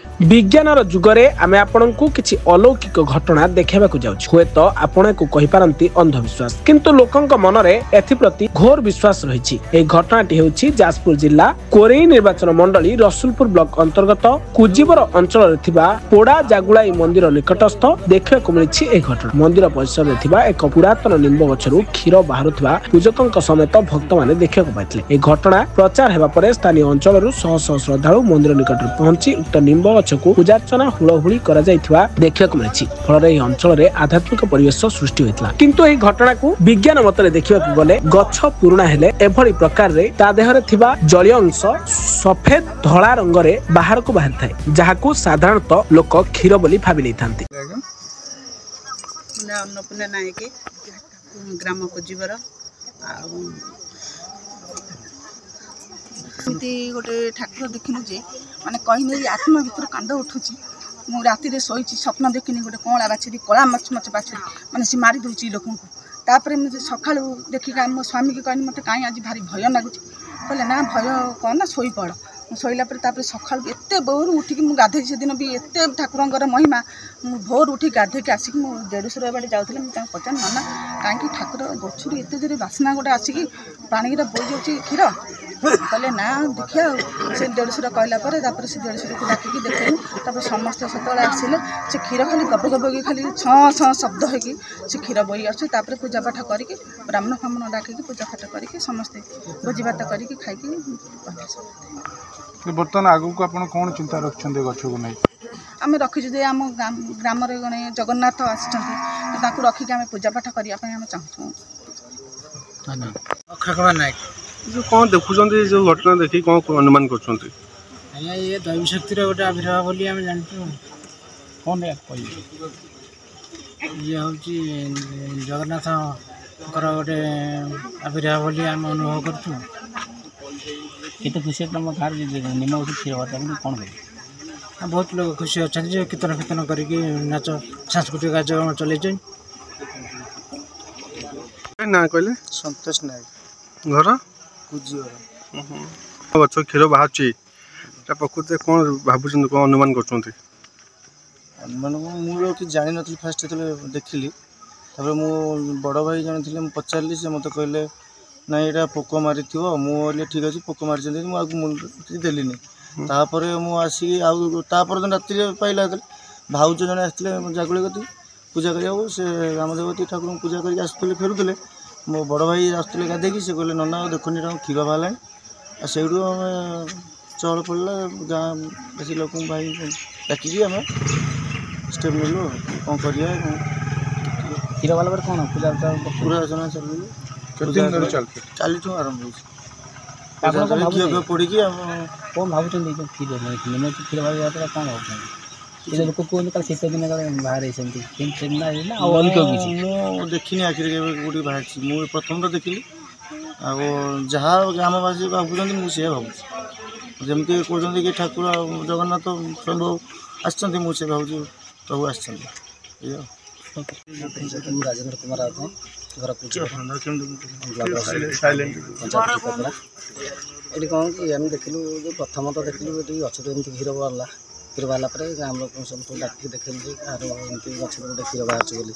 विज्ञानर जुगरे आमे आपनकु किछि अलौकिक घटना देखेबाकु जाउछु। हुए तो आपण को कहि पारंती अंधविश्वास, किंतु लोकंक मनरे एथि प्रति घोर विश्वास रहिछि। ए घटनाटी हेउछि जाजपुर जिल्ला कोरेई निर्वाचन मंडली रसुलपुर ब्लॉक अंतर्गत कुजीबर अंचल रे थिबा पोड़ा जागुलाई मंदिर निकटस्थ देखिबाकु मिलिछि। ए घटना मंदिर परिसर रे थिबा एक पुरातन निंब गछरु क्षीर बाहरुथिबा पूजकंक समेत भक्त माने देखिबाकु पाइथिले। ए घटना प्रचार हेबा परे स्थानीय अंचलरु शह शह श्रद्धालु मंदिर निकट पहुंची उक्त निंब गछकु पूजार्चना हुलहुली करा जायथिबा देखिबाकु मिलिछि। फଳରେ ଏହି ଅଞ୍ଚଳରେ ଆଧ୍ୟାତ୍ମିକ ପରିବେଶ ସୃଷ୍ଟି ହୋଇଥିଲା। କିନ୍ତୁ ଏହି ଘଟଣାକୁ ବିଜ୍ଞାନ ମତରେ ଦେଖିବାକୁ ଗଲେ ଗଛ ପୁରୁଣା ହେଲେ ଏଭଳି ପ୍ରକାରରେ ତା ଦେହରେ ଥିବା ଜଳୀୟ ଅଂଶ ସଫେଦ ଧଳା ରଙ୍ଗରେ ବାହାରକୁ ବାହାରିଥାଏ, ଯାହାକୁ ସାଧାରଣତଃ ଲୋକ କ୍ଷୀର ବୋଲି ଭାବି ନେଇଥାନ୍ତି। अन्नपूर्णा नायक ग्राम कुजीबर आमती गोटे ठाकुर देखिनु जे माने कहीं आत्मा भर कांद उठुची। मु राति शोची स्वप्न देखनी गोटे कला बाछुरी कला मच मच बाछुरी माने सी मारी दूची लोक तापर मुझे सका देखिक मो स्वामी की कहनी मत कहीं आज भारी भय लगुच कहले ना भय कौन ना शोई पड़ शोला सका एत भोर उठिक मुझे गाधे से दिन भी एत ठाकुर महिमा मु भोर उठी गाधेक आसिक मो देढ़शुर बाटे जाऊँगी मुझे पचार नाना कहीं ठाकुर गचर एत जोर बासना गोटे आसिक पानी बोई जाऊँगी क्षीर कहले ना देखिए से देढ़शुर कहला से देढ़शुर को डाकिकी देखू समस्त से आसिले से क्षीर खाली गब गब खाली छँ छँ शब्द होगी से क्षीर बोई आसूँ पूजा पाठ करके ब्राह्मण फामण डाकिकी पूजा पाठ करके समस्ते भोजी भात करके खाई बर्तमान आगु को आपण कौन चिंता रखछन गछ को नहीं आम रखीचु जे आम ग्राम जड़े जगन्नाथ आसिक रखिक आम पूजा पाठ करने चाहूँ। जो कौन देखुं जो घटना देखी कौन अनुमान कर ये दैव शक्तिर गोटे आविर्भाव बोली आम जानचु कौन ये हूँ जगन्नाथ गोटे आविर्भाव बोली आम अनुभव करचु। केते खुशी तुम घर निम उठी क्षीर भात कौन कर बहुत लोग खुशी अच्छा जो कीर्तन फीर्तन करके नाच सांस्कृतिक कार्यक्रम चले ना कहले संतोष नायक घर कुजीवर गछ क्षीर बाहर प्रकृति कौन भावुं कौन अनुमान कर मुझे जानी नी फास्ट जो देखिली मो बड़ भाई जन थे पचारि से मत कहले ना यहाँ पोक मारी मुझे ठीक अच्छे पोक मारी मुझे देली तापर मुझे आपर राति पाइला भाउज जन आसते जागुड़ी गति पूजा करा से रामदेवती ठाकुर पूजा करके आसुले फेरुले मो बड़ भाई आसते गाधे से कहले नना देखनी क्षीर बाहर से चल पड़ा गाँ बेस लोक भाई डाकिकी आम स्टेप नेलु कौन कर क्षीर बाला कौन पूजा पूरा अर्चना चल चली आरंभ पड़ी कौन भाव क्षीर क्षीर बाला कौन भाव लोक कहते शीत दिन बाहर देखनी आखिरी कौटी बाहर मुझे प्रथम तो देखिली जहाँ ग्रामवासी भावुँ मुझे भावुँ जमती कहते कि ठाकुर जगन्नाथ प्रभु आसछन्ति मुझे भावुँ प्रभु आसछन्ति राजेंद्र कुमार राउत घर ये कौन कि आम देखिलु जो प्रथम तो देखिलु ये गचर एमती क्षीर बाहर गाँव लोक सब डाक देखिलु एमती गचर गोटे क्षीर बाहर बोली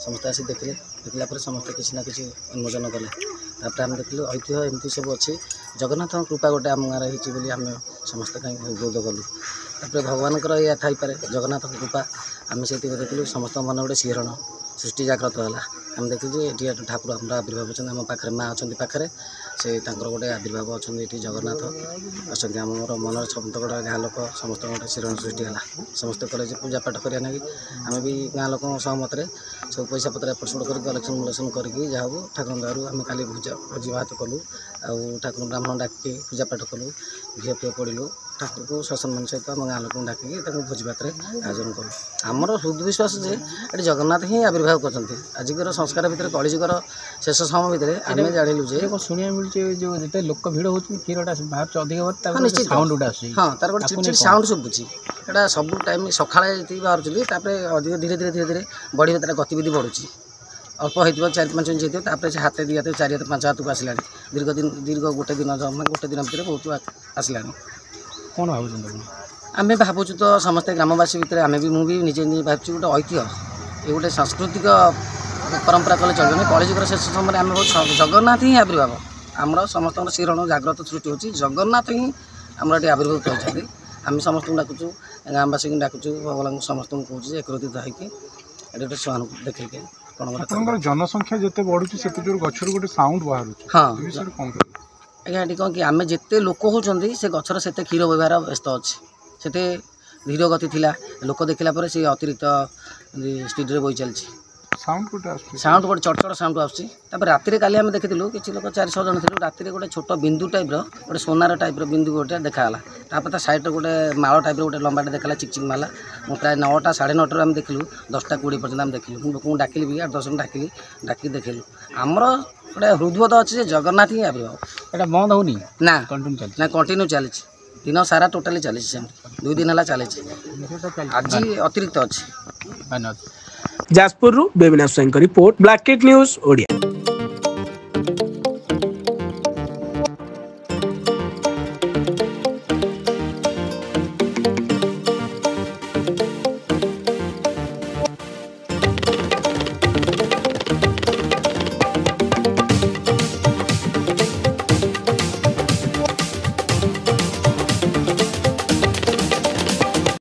समस्त आसी देखिले देखला समस्त किसी ना कि उन्मोचन कले तापर आम देखिलु ऐतिह्य एमती सब अच्छी जगन्नाथ कृपा गोटे आम गाँव होली आम समस्त कहीं बोध कलु तापर भगवान या थी जगन्नाथ कृपा आम से देखिलु समस्त मन गोटे शिहरण सृष्टि जागृत है आम देखिलु ये ठाकुर आम आविर्भाव अच्छा आम पाखे माँ अच्छा पाखे से गोटे आविर्भाव अच्छा ये जगन्नाथ अच्छा आम मन समस्त गोटे गाँ लोक समस्त गोटे शिरण सृष्टि है समस्त कॉलेज पूजा पाठ करा ना आम भी गाँ लोक सहमत सब पैसा पत्र एपट सेपट कर कलेक्शन मोलेक्शन करके जहाँ ठाकुर दयारू आम खाली भोजी भात कलु ठाकुर ब्राह्मण डाकी पूजा पाठ कलु घी फी पड़ू ठाकुर को ससम्मान सहित आम गाँ लोक डाकिकी भोजी भात आयोजन करूँ आमर हृदय विश्वास जे ये जगन्नाथ ही आविर्भाव करते आजिकर संस्कार भितर कलिजुगर शेष समय भितर आम जाणिलु जे शुणा मिलूँ जो जिते लोक भिड़ हो क्षीर बाहर अधिक निश्चित साउंड गुटा हाँ तार गोटे चिड़चिड़ साउंड शुभुची एटा सब टाइम सकाଳେ जी बाहर अधिक धीरे धीरे धीरे धीरे बढ़ी तार गतिविधि बढ़ुची अल्प हो 4-5 इंच होता से हाथ 2 हाथ 4 हाथ 5 हाथ को आसला दीर्घ गोटे दिन जमा गोटे दिन भितर बहुत आसला कौन भाव आम भावुँ तो समस्त ग्रामवासी भितर आम भी मुझे निजे भावुँ गोटे ऐतिह्य ये गोटे सांस्कृतिक परंपरा कले चलने कलिजुगर शेष समय आम जगन्नाथ ही आविर्भाव आमर समस्त शिरण जाग्रत सृष्टि होती जगन्नाथ ही आम ये आविर्भूत होती आम समस्त डाकुचु गाँववासी को डाकुचु भगवान समस्त कहूँ एकत्रित होकर से देखिए कौन जनसंख्या जिते बढ़ुची से गचर गोटे साउंड बाहर हाँ आज्ञा ये कौन कि आम जिते लोक होती से गचर से क्षीर व्यवहार व्यस्त अच्छे से धीर गति थिला लोक देखला पर से अतिरिक्त स्पीड रे बोई चलछि साउंड गोटे चटचट साउंड आसुछि तापर राति काली आम देखिलु कि लोक 400 जन थिलु राति गोटे छोट बिंदु टाइप रो गोटे सोनार टाइप रो बिंदु गोटे देखाला तापर ता साइड गोटे माଳ टाइप रो गोटे लंबाटे देखाला चिकचिक माला मो प्राय 9टा 9:30 आम देखिलु 10टा 20 पर्यंत आम देखिलु लोक डाकिली भी 8-10 जन डाकी देखिलु आमर गोटे हृदबोध अच्छे जगन्नाथ ही आविर्भाव एटा बंद होनी ना कंटिन्यू कंटिन्यू चली दिन सारा टोटाली चली 2 दिन है चली आज अतिरिक्त अच्छे जाजपुर बेबिना स्वयं रिपोर्ट ब्लैक न्यूज ओडिया।